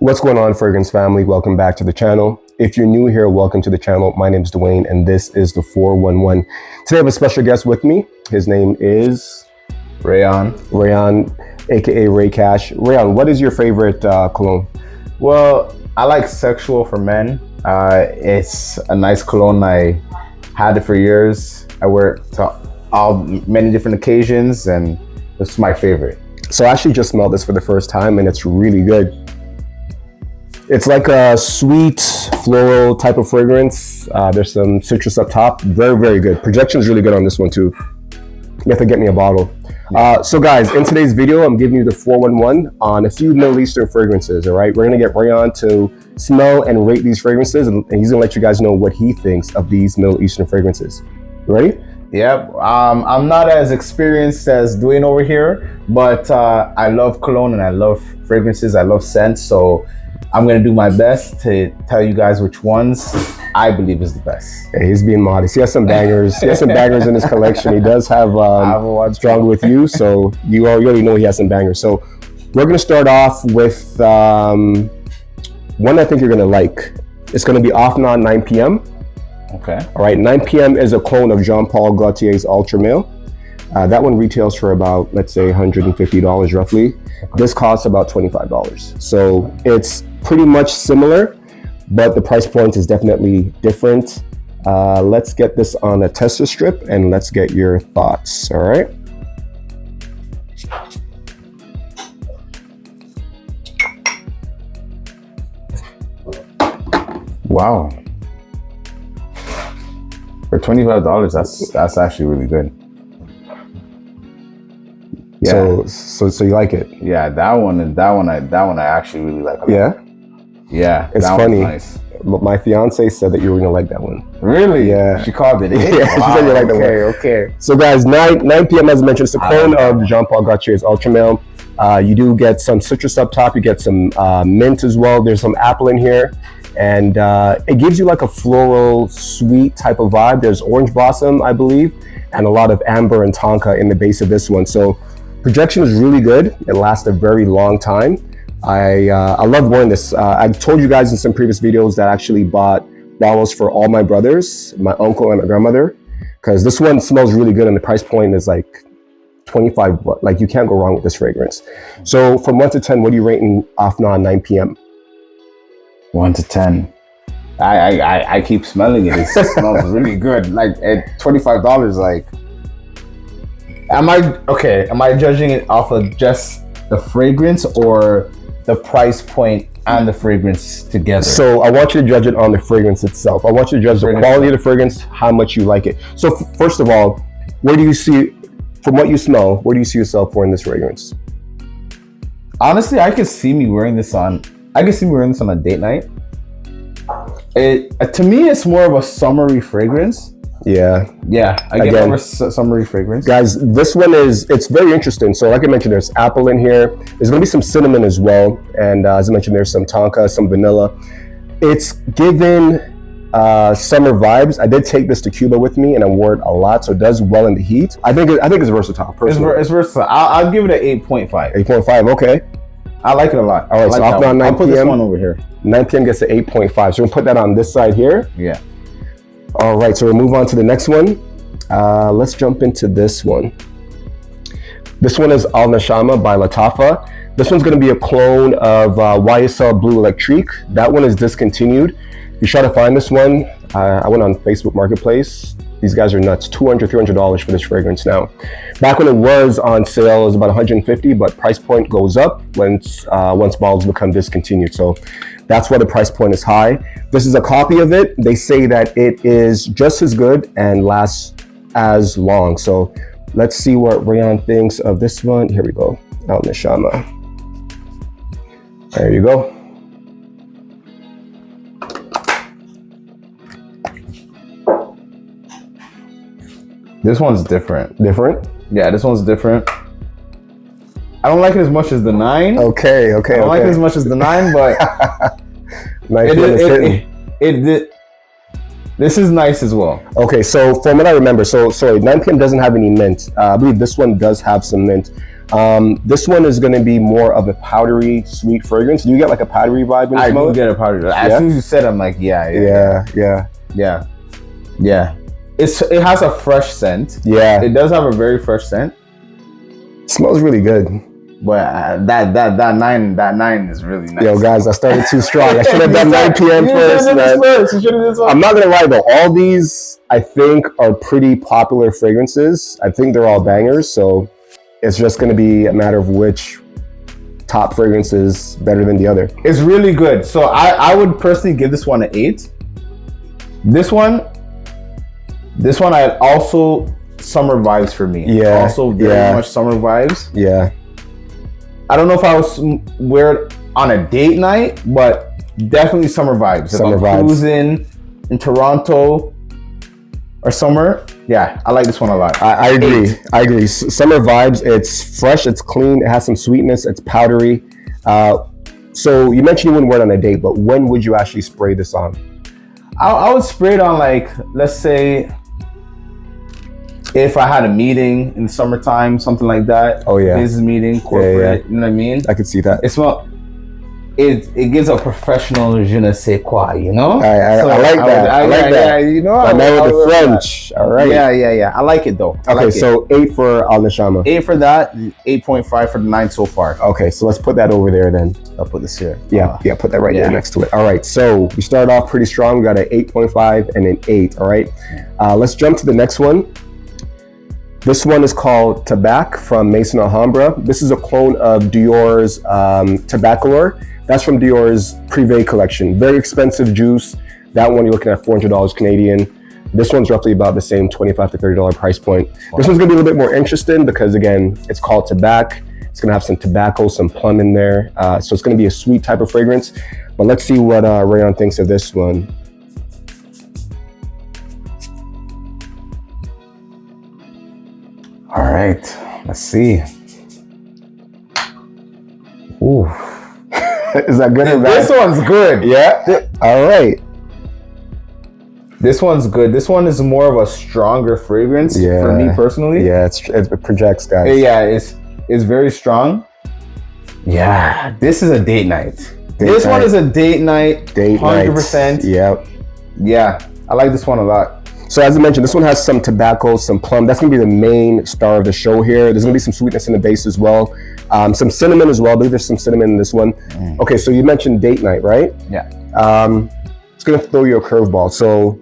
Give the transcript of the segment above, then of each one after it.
What's going on, fragrance family? Welcome back to the channel. If you're new here, welcome to the channel. My name is Dwayne and this is the 411. Today I have a special guest with me. His name is Rayon, aka Ray Cash. Rayon, what is your favorite cologne? Well, I like Sexual for Men. It's a nice cologne. I had it for years. I wear it to many different occasions and it's my favorite. So I actually just smelled this for the first time and it's really good. It's like a sweet floral type of fragrance. There's some citrus up top. Very, very good. Projection is really good on this one too. You have to get me a bottle. So guys, in today's video, I'm giving you the 411 on a few Middle Eastern fragrances, all right? We're gonna get Rayon to smell and rate these fragrances and he's gonna let you guys know what he thinks of these Middle Eastern fragrances. You ready? Yep. I'm not as experienced as Dwayne over here, but I love cologne and I love fragrances. I love scents, so I'm gonna do my best to tell you guys which ones I believe is the best. Hey, he's being modest. He has some bangers. He has some bangers in his collection. He does have Stronger With You, so you already know he has some bangers. So we're gonna start off with one I think you're gonna like. It's gonna be Afnan 9 p.m. Okay. All right, 9 p.m. is a clone of Jean Paul Gaultier's Ultra Male. That one retails for about, let's say, $150 roughly. Okay. This costs about $25. So it's pretty much similar, but the price point is definitely different. Let's get this on a tester strip and let's get your thoughts, all right? Wow. For $25, that's actually really good. Yeah. So you like it? Yeah, that one I actually really like a lot. Yeah? Yeah. It's funny. Nice. My fiance said that you were gonna like that one. Really? Yeah. She called it. Yeah, wow. She said you like that one. Okay. So guys, 9 p.m. as I mentioned, it's a clone of Jean Paul Gaultier's Ultra Male. You do get some citrus up top. You get some mint as well. There's some apple in here. And it gives you like a floral, sweet type of vibe. There's orange blossom, I believe, and a lot of amber and tonka in the base of this one. So projection is really good. It lasts a very long time. I love wearing this. I told you guys in some previous videos that I actually bought bottles for all my brothers, my uncle and my grandmother, because this one smells really good and the price point is like 25. Like you can't go wrong with this fragrance. So from 1 to 10, what are you rating Afnan 9 p.m.? 1 to 10. I keep smelling it. It smells really good. Like at $25, like, am I judging it off of just the fragrance or the price point and the fragrance together? So I want you to judge it on the fragrance itself. I want you to judge the quality of the fragrance, how much you like it. So first of all, where do you see, from what you smell, where do you see yourself wearing this fragrance? Honestly, I could see me wearing this on a date night. To me, it's more of a summery fragrance. Yeah. I get more summery fragrance. Guys, this one it's very interesting. So like I mentioned, there's apple in here. There's gonna be some cinnamon as well. And as I mentioned, there's some tonka, some vanilla. It's given summer vibes. I did take this to Cuba with me and I wore it a lot. So it does well in the heat. I think it's versatile, personally. It's versatile. I'll give it an 8.5. 8.5, okay. I like it a lot. All right, so Afnan 9 p.m. I'll put this one over here. 9 p.m. gets to 8.5. So we're gonna put that on this side here. Yeah. All right, so we'll move on to the next one. Let's jump into this one. This one is Nashama by Lattafa. This one's gonna be a clone of YSL Blue Electrique. That one is discontinued. If you try to find this one, I went on Facebook Marketplace. These guys are nuts, $200, $300 for this fragrance now. Back when it was on sale, it was about $150, but price point goes up once bottles become discontinued. So that's why the price point is high. This is a copy of it. They say that it is just as good and lasts as long. So let's see what Rayon thinks of this one. Here we go, Nashama. There you go. This one's different. Different? Yeah, this one's different. I don't like it as much as the 9. Okay. I don't like it as much as the 9, but this is nice as well. Okay, so from what I remember, sorry, 9 p.m. doesn't have any mint. I believe this one does have some mint. This one is going to be more of a powdery, sweet fragrance. Do you get like a powdery vibe when you smell it? I do get a powdery. As soon as you said, I'm like, yeah. It has a fresh scent. Yeah, it does have a very fresh scent. It smells really good. But that nine is really nice. Yo, guys, I started too strong. I should have done 9 p.m. first, man. I'm not gonna lie though, all these I think are pretty popular fragrances. I think they're all bangers, so it's just gonna be a matter of which top fragrance is better than the other. It's really good. So I would personally give this one an 8. This one I also summer vibes for me. Yeah. Also very much summer vibes. Yeah. I don't know if I was wear it on a date night, but definitely summer vibes. Summer if I'm cruising in Toronto or somewhere, yeah, I like this one a lot. I agree. 8. I agree. Summer vibes. It's fresh. It's clean. It has some sweetness. It's powdery. So you mentioned you wouldn't wear it on a date, but when would you actually spray this on? I would spray it on, like, let's say, if I had a meeting in the summertime, something like that. Oh yeah. Business meeting, corporate, you know what I mean? I could see that. It gives a professional je ne sais quoi, you know? I like that. I like that. You know, I know the French. All right. Yeah. I like it though. Okay, so 8 for Al Nashama. 8 for that, 8.5 for the 9 so far. Okay, so let's put that over there then. I'll put this here. Yeah, put that right there next to it. All right, so we started off pretty strong. We got an 8.5 and an 8, all right? Let's jump to the next one. This one is called Tabac from Maison Alhambra. This is a clone of Dior's Tabacolor. That's from Dior's Privé collection. Very expensive juice. That one you're looking at $400 Canadian. This one's roughly about the same $25 to $30 price point. Wow. This one's gonna be a little bit more interesting because again, it's called Tabac. It's gonna have some tobacco, some plum in there. So it's gonna be a sweet type of fragrance. But let's see what Rayon thinks of this one. All right, let's see. Ooh. Is that good or bad? This one's good. Yeah? All right. This one's good. This one is more of a stronger fragrance for me personally. Yeah, it projects, guys. Yeah, it's very strong. Yeah, this is a date night. This one is a date night. Date 100%. Yep. Yeah, I like this one a lot. So as I mentioned, this one has some tobacco, some plum. That's gonna be the main star of the show here. There's gonna be some sweetness in the base as well. Some cinnamon as well. I believe there's some cinnamon in this one. Okay, so you mentioned date night, right? Yeah. It's gonna throw you a curveball. So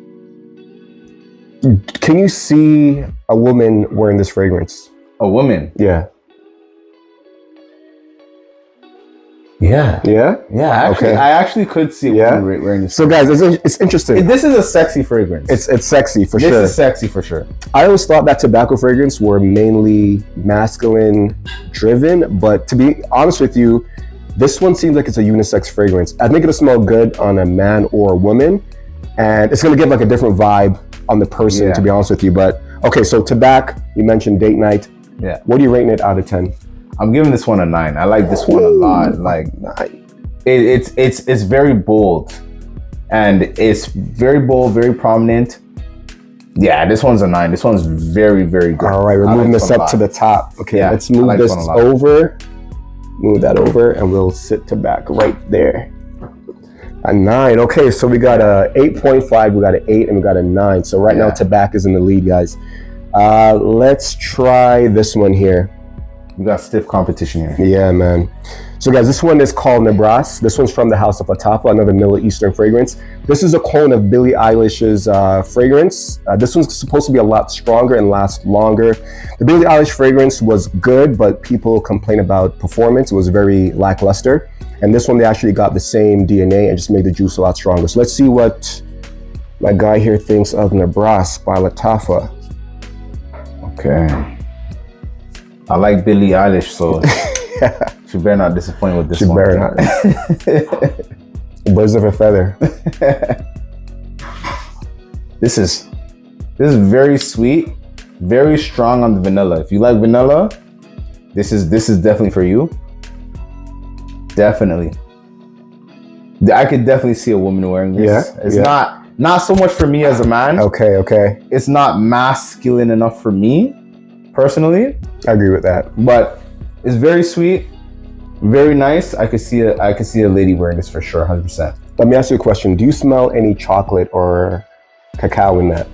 can you see a woman wearing this fragrance? A woman? Yeah. Yeah. Okay. I actually could see a woman wearing this. So guys, it's interesting. This is a sexy fragrance. It's sexy for sure. This is sexy for sure. I always thought that tobacco fragrance were mainly masculine driven, but to be honest with you, this one seems like it's a unisex fragrance. I think it'll smell good on a man or a woman, and it's gonna give like a different vibe on the person, to be honest with you. But okay, so Tabac, you mentioned date night. Yeah. What are you rating it out of 10? I'm giving this one a 9. I like this one a lot. Like, it's very bold, and it's very bold, very prominent. Yeah, this one's a 9. This one's very, very good. All right, we're moving this up to the top. Okay, let's move this over. Move that over, and we'll sit Tabac right there. A 9. Okay, so we got a 8.5, we got an 8, and we got a 9. So right now, Tabac is in the lead, guys. Let's try this one here. We got stiff competition here. Yeah, man. So guys, this one is called Nebras. This one's from the house of Lattafa, another Middle Eastern fragrance. This is a clone of Billie Eilish's fragrance. This one's supposed to be a lot stronger and last longer. The Billie Eilish fragrance was good, but people complain about performance. It was very lackluster. And this one, they actually got the same DNA and just made the juice a lot stronger. So let's see what my guy here thinks of Nebras by Lattafa. Okay. I like Billie Eilish, so she better not disappoint with this one. She better not. Birds of a feather. This is very sweet, very strong on the vanilla. If you like vanilla, this is definitely for you. Definitely. I could definitely see a woman wearing this. It's not so much for me as a man. Okay. It's not masculine enough for me, personally. I agree with that. But It's very sweet, very nice. I could see a lady wearing this for sure, 100%. Let me ask you a question. Do you smell any chocolate or cacao in that?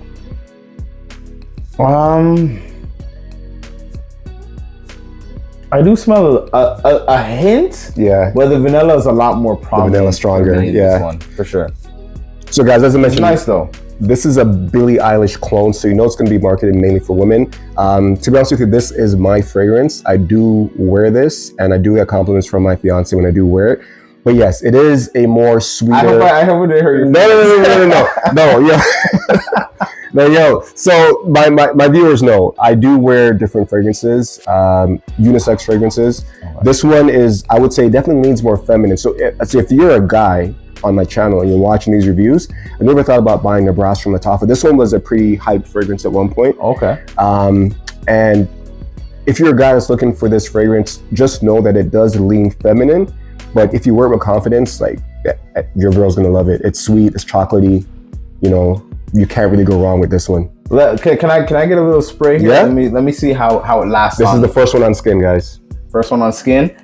I do smell a hint. Yeah. But the vanilla is a lot more prominent. The vanilla stronger. For me, Yeah. this one, for sure. So guys, as I mentioned, It's nice though. this is a Billie Eilish clone, so you know it's going to be marketed mainly for women. To be honest with you, this is my fragrance. I do wear this, and I do get compliments from my fiance when I do wear it. But yes, it is a more sweeter. I hope they heard you. No, yeah. No, yo. So my viewers know I do wear different fragrances, unisex fragrances. Okay. This one is, I would say, definitely leans more feminine. So if you're a guy on my channel and you're watching these reviews, I never thought about buying Nebras from Lattafa. This one was a pretty hyped fragrance at one point. Okay. And if you're a guy that's looking for this fragrance, just know that it does lean feminine. But if you wear it with confidence, like your girl's gonna love it. It's sweet, it's chocolatey. You know, you can't really go wrong with this one. Can I get a little spray here? Yeah. Let me see how it lasts. This is the first one on skin, guys. First one on skin.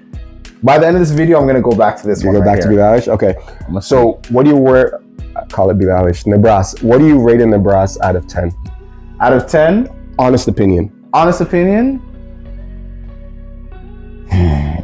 By the end of this video, I'm gonna go back to this one. You go back to Billie Eilish? Okay. So what do you wear? Call it Billie Eilish. Nebras. What do you rate a Nebras out of 10? Out of 10? Honest opinion. Honest opinion?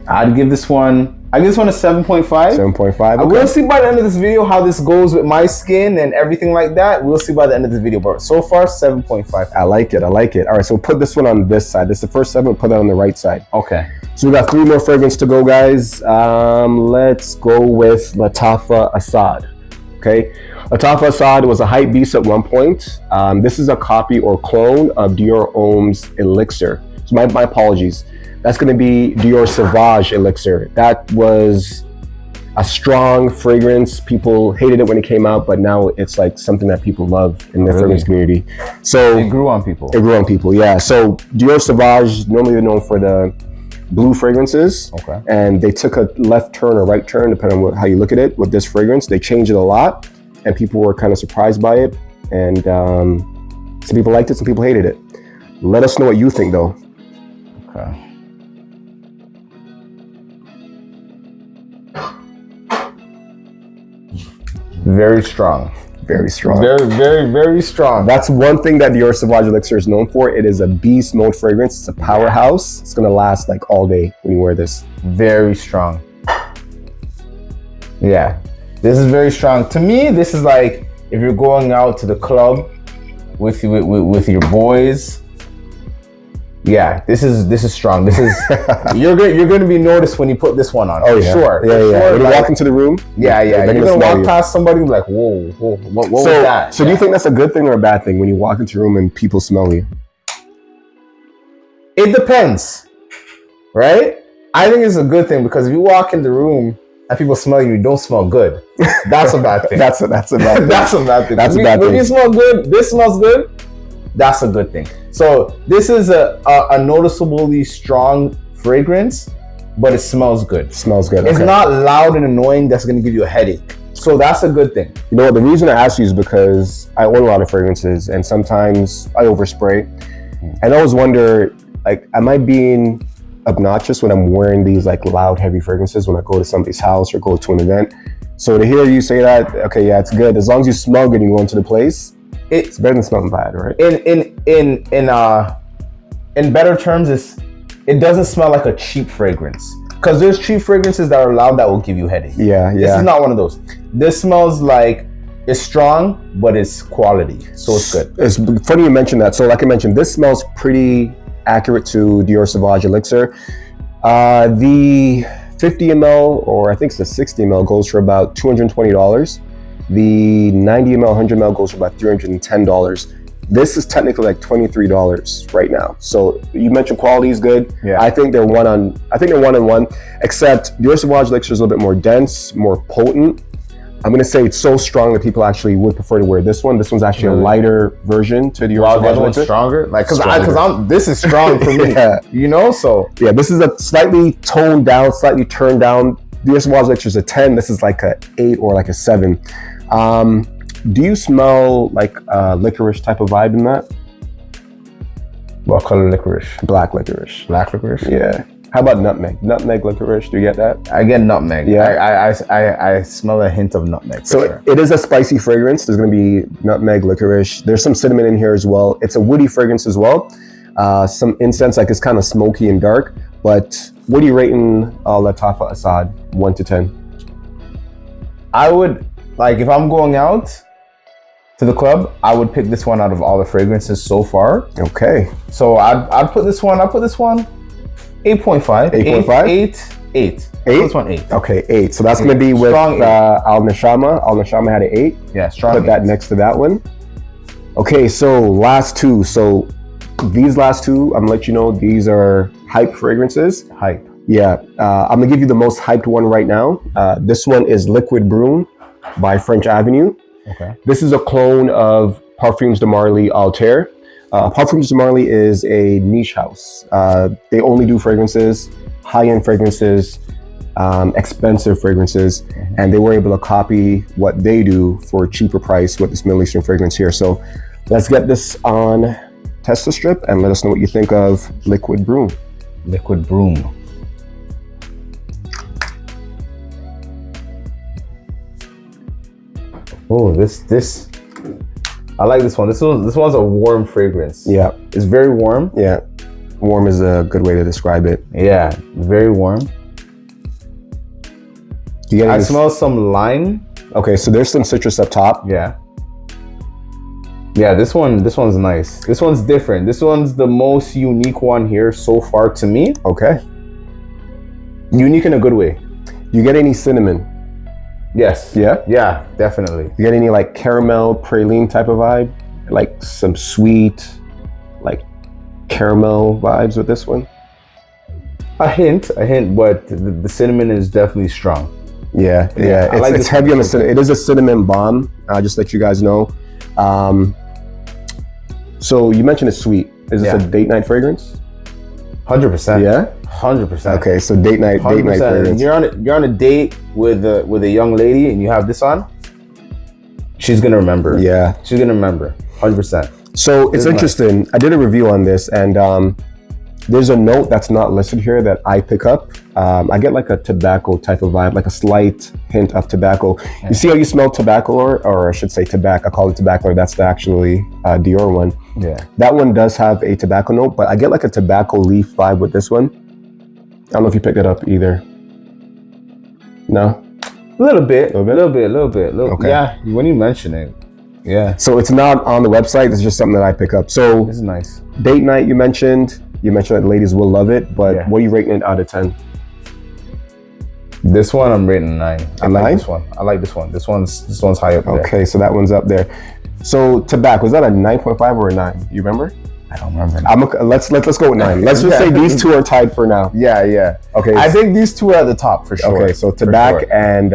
I'd give this one a 7.5. 7.5. Okay. We'll see by the end of this video how this goes with my skin and everything like that. We'll see by the end of this video, but so far 7.5. I like it. All right, so put this one on this side. This is the first 7. Put that on the right side. Okay. So we got 3 more fragrances to go, guys. Let's go with Lattafa Assad. Okay, Lattafa Assad was a hype beast at one point. This is a copy or clone of Dior Home's Elixir. So my apologies. That's going to be Dior Sauvage Elixir. That was a strong fragrance. People hated it when it came out, but now it's like something that people love in the fragrance community. So it grew on people. Yeah. So Dior Sauvage, normally they're known for the blue fragrances. Okay. And they took a left turn or right turn, depending on how you look at it. With this fragrance, they changed it a lot, and people were kind of surprised by it. And some people liked it, some people hated it. Let us know what you think, though. Okay. Very strong. Very strong. Very, very, very strong. That's one thing that Dior Sauvage Elixir is known for. It is a beast mode fragrance. It's a powerhouse. It's gonna last like all day when you wear this. Very strong. Yeah, this is very strong. To me, this is like if you're going out to the club with your boys. Yeah, this is strong. This is you're gonna be noticed when you put this one on. Oh yeah, sure. Yeah. Sure. When you walk into the room, yeah. You're gonna walk past somebody and be like, whoa, what was that? So do you think that's a good thing or a bad thing when you walk into a room and people smell you? It depends, right? I think it's a good thing because if you walk in the room and people smell you, don't smell good. That's a bad thing. that's a bad thing. That's a bad thing. That's a bad thing. When you smell good, this smells good. That's a good thing. So this is a noticeably strong fragrance, but it smells good. Smells good. It's okay. not loud and annoying that's going to give you a headache. So that's a good thing. You know what? The reason I ask you is because I own a lot of fragrances, and sometimes I overspray. And I always wonder, like, am I being obnoxious when I'm wearing these like loud, heavy fragrances when I go to somebody's house or go to an event? So to hear you say that, okay, yeah, it's good. As long as you smell good and you go into the place, it's better than smelling bad, right? In better terms, it doesn't smell like a cheap fragrance. Because there's cheap fragrances that are loud that will give you headache. Yeah. This is not one of those. This smells like it's strong, but it's quality, so it's good. It's funny you mentioned that. So like I mentioned, this smells pretty accurate to Dior Sauvage Elixir. The 50 ml, or I think it's the 60 ml, goes for about $220. The 90 ml, 100 ml goes for about $310. This is technically like $23 right now. So you mentioned quality is good. Yeah. I think they're one on one, except Dior Sauvage Elixir is a little bit more dense, more potent. I'm gonna say it's so strong that people actually would prefer to wear this one. This one's actually a lighter version to Dior Sauvage The other Elixir. one's stronger? Like, cause this is strong for me. Yeah. You know, so. Yeah, this is a slightly toned down, slightly turned down. Dior Sauvage Elixir is a 10. This is like a 8 or like a 7. Do you smell like a licorice type of vibe in that? What color licorice? Black licorice. Black licorice? Yeah. How about nutmeg? Nutmeg licorice, do you get that? I get nutmeg. Yeah. I smell a hint of nutmeg. So sure. it is a spicy fragrance. There's going to be nutmeg, licorice. There's some cinnamon in here as well. It's a woody fragrance as well. Some incense, like it's kind of smoky and dark. But what are you rating Lattafa Assad, 1 to 10? I would, like, if I'm going out to the club, I would pick this one out of all the fragrances so far. Okay. So I'd put this one 8.5. 8.5? 8. This one 8. Okay, 8. So that's going to be with Al Nashama. Al Nashama had an 8. Yeah, strong. Put that next to that one. Okay, so last two. So these last two, I'm going to let you know, these are hype fragrances. Hype. Yeah. I'm going to give you the most hyped one right now. This one is Liquid Brun by French Avenue. Okay. This is a clone of Parfums de Marly Altair. Parfums de Marly is a niche house. They only do fragrances, high-end fragrances, expensive fragrances, and they were able to copy what they do for a cheaper price with this Middle Eastern fragrance here. So let's get this on test the strip and let us know what you think of Liquid Brun. Liquid Brun. Oh, this. I like this one. This one's a warm fragrance. Yeah. It's very warm. Yeah. Warm is a good way to describe it. Yeah, very warm. I smell some lime. Okay, so there's some citrus up top. Yeah. Yeah, this one's nice. This one's different. This one's the most unique one here so far to me. Okay. Unique in a good way. You get any cinnamon? Yes. Yeah? Yeah, definitely. You get any like caramel praline type of vibe? Like some sweet, like caramel vibes with this one? A hint, but the cinnamon is definitely strong. Yeah. It's heavy on the cinnamon. It is a cinnamon bomb. I'll just let you guys know. So you mentioned it's sweet. Is this a date night fragrance? 100%. Yeah? 100%. Okay, so date night fragrance. You're on a date with a young lady and you have this on, she's gonna remember. Yeah. She's gonna remember. 100%. So it's interesting. I did a review on this, and there's a note that's not listed here that I pick up. I get like a tobacco type of vibe, like a slight hint of tobacco. Yeah. You see how you smell tobacco, or I should say tobacco. I call it tobacco. That's the actually Dior one. Yeah. That one does have a tobacco note, but I get like a tobacco leaf vibe with this one. I don't know if you picked it up either. No? A little bit. Okay. Yeah, when you mention it. Yeah. So it's not on the website. It's just something that I pick up. So this is nice. Date night, you mentioned that the ladies will love it, but what are you rating it out of 10? This one I'm rating a 9. I like this one. This one's high up there. Okay, so that one's up there. So tobacco, was that a 9.5 or a 9? You remember? I don't remember. Let's go with 9. Let's just say these two are tied for now. Yeah. Okay. I think these two are at the top for sure. Okay, so tobacco and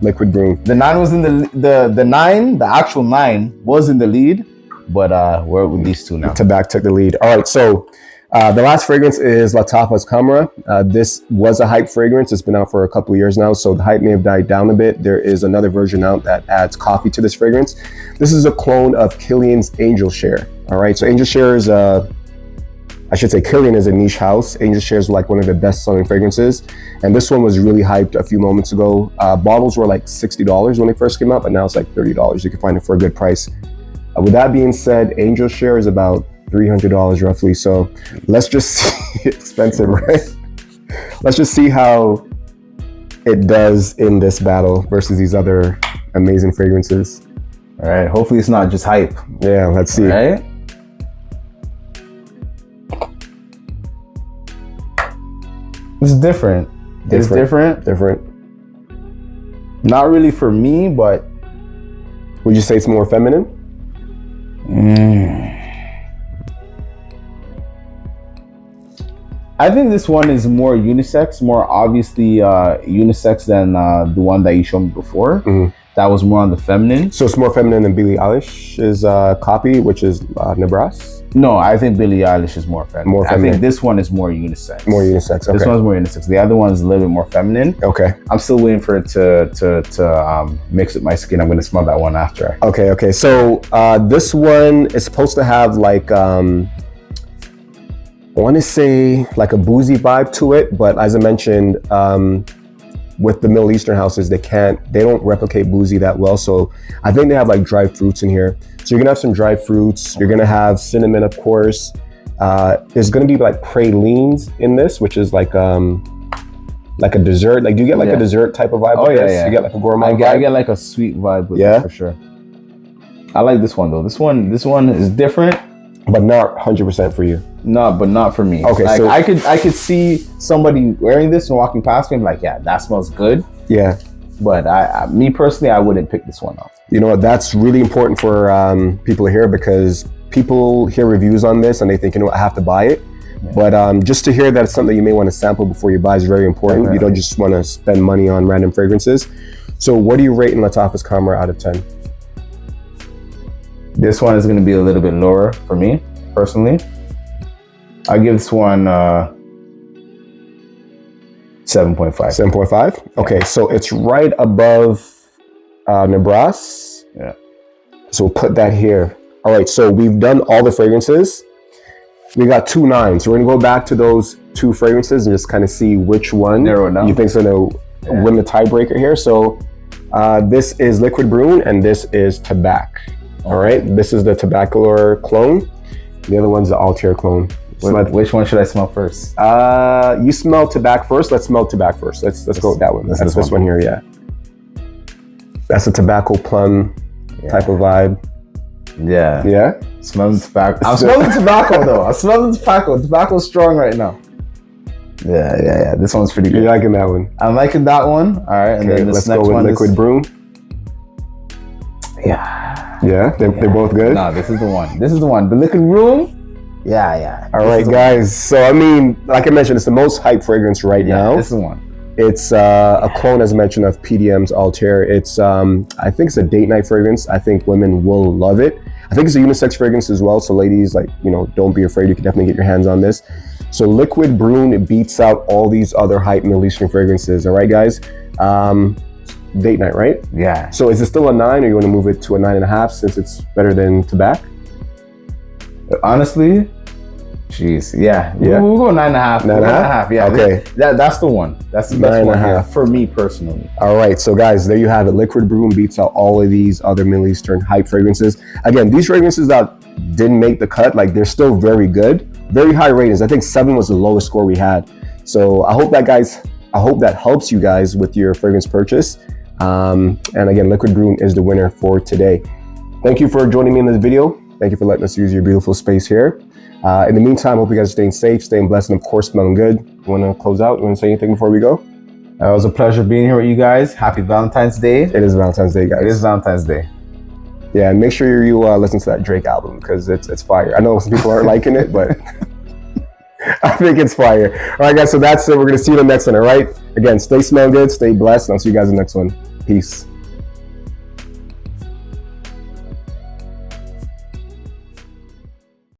Liquid Brun. The 9 was in the actual 9 was in the lead, but we're with these two now. Tobacco took the lead. All right, so the last fragrance is Lattafa Khamrah. This was a hype fragrance. It's been out for a couple of years now, so the hype may have died down a bit. There is another version out that adds coffee to this fragrance. This is a clone of Kilian's Angel Share. All right, so Angel Share is Kilian is a niche house. Angel Share is like one of the best-selling fragrances, and this one was really hyped a few moments ago. Bottles were like $60 when they first came out, but now it's like $30. You can find it for a good price. With that being said, Angel Share is about $300 roughly. So let's just see, expensive, right? Let's just see how it does in this battle versus these other amazing fragrances. All right, hopefully it's not just hype. Yeah, let's see. All right. It's different. It's different. Not really for me, but would you say it's more feminine? I think this one is more unisex, more obviously unisex than the one that you showed me before. Mm-hmm. That was more on the feminine. So it's more feminine than Billie Eilish's copy, which is Nebras? No, I think Billie Eilish is more feminine. I think this one is more unisex. More unisex, okay. This one's more unisex. The other one's a little bit more feminine. Okay. I'm still waiting for it to mix with my skin. I'm going to smell that one after. Okay. So this one is supposed to have like, want to say like a boozy vibe to it, but as I mentioned, with the Middle Eastern houses, they don't replicate boozy that well. So I think they have like dried fruits in here. So you're gonna have some dried fruits. You're gonna have cinnamon, of course. There's gonna be like pralines in this, which is like a dessert. Like, do you get like a dessert type of vibe? Oh yeah, yeah. You get like a gourmet vibe? I get like a sweet vibe with it for sure. I like this one though. This one is different, but not 100% for you. No, but not for me. Okay, like, so I could see somebody wearing this and walking past me and like, yeah, that smells good. Yeah. But me personally, I wouldn't pick this one up. You know what? That's really important for people to hear, because people hear reviews on this and they think, you know what, I have to buy it. Yeah. But just to hear that it's something you may want to sample before you buy is very important. Definitely. You don't just want to spend money on random fragrances. So what do you rate in Lattafa's Khamrah out of 10? This one is going to be a little bit lower for me, personally. I give this one 7.5. 7.5? Okay, so it's right above Nebras. Yeah. So we'll put that here. All right, so we've done all the fragrances. We got 2 9s. So we're gonna go back to those 2 fragrances and just kind of see which one you think is gonna win the tiebreaker here. So this is Liquid Brun and this is Tabac. All right, this is the Tabacalor clone. The other one's the Altair clone. Which one should I smell first? You smell Tabac first. Let's smell Tabac first. Let's go with that one. That's this one here, yeah. That's a tobacco plum type of vibe. Yeah. Yeah? Smelling tobacco. I'm smelling tobacco though. I'm smelling tobacco. Tobacco's strong right now. Yeah. This one's pretty good. You're liking that one? I'm liking that one. All right, and then let's go with Liquid Brun. Yeah, they're both good? No, this is the one. This is the one. The Liquid Brun. Yeah. All right, guys. So, I mean, like I mentioned, it's the most hyped fragrance right now. This is the one. It's a clone, as mentioned, of PDM's Altair. It's, I think it's a date night fragrance. I think women will love it. I think it's a unisex fragrance as well. So ladies, like, you know, don't be afraid. You can definitely get your hands on this. So Liquid Brun beats out all these other hype Middle Eastern fragrances. All right, guys. Date night, right? Yeah. So is it still a 9, or you want to move it to a 9.5 since it's better than Tabac? Honestly, jeez, yeah. We'll go 9.5. 9.5, yeah. Okay. That's the one. That's the best one here for me personally. All right, so guys, there you have it. Liquid Brun beats out all of these other Middle Eastern hype fragrances. Again, these fragrances that didn't make the cut, like, they're still very good. Very high ratings. I think 7 was the lowest score we had. So I hope that helps you guys with your fragrance purchase. And again, Liquid Brun is the winner for today. Thank you for joining me in this video. Thank you for letting us use your beautiful space here. In the meantime, hope you guys are staying safe, staying blessed, and of course, smelling good. You want to close out? You want to say anything before we go? It was a pleasure being here with you guys. Happy Valentine's Day. It is Valentine's Day, guys. It is Valentine's Day. Yeah, and make sure you listen to that Drake album, because it's fire. I know some people aren't liking it, but I think it's fire. All right, guys, so that's it. We're going to see you in the next one, all right? Again, stay smelling good, stay blessed, and I'll see you guys in the next one. Peace.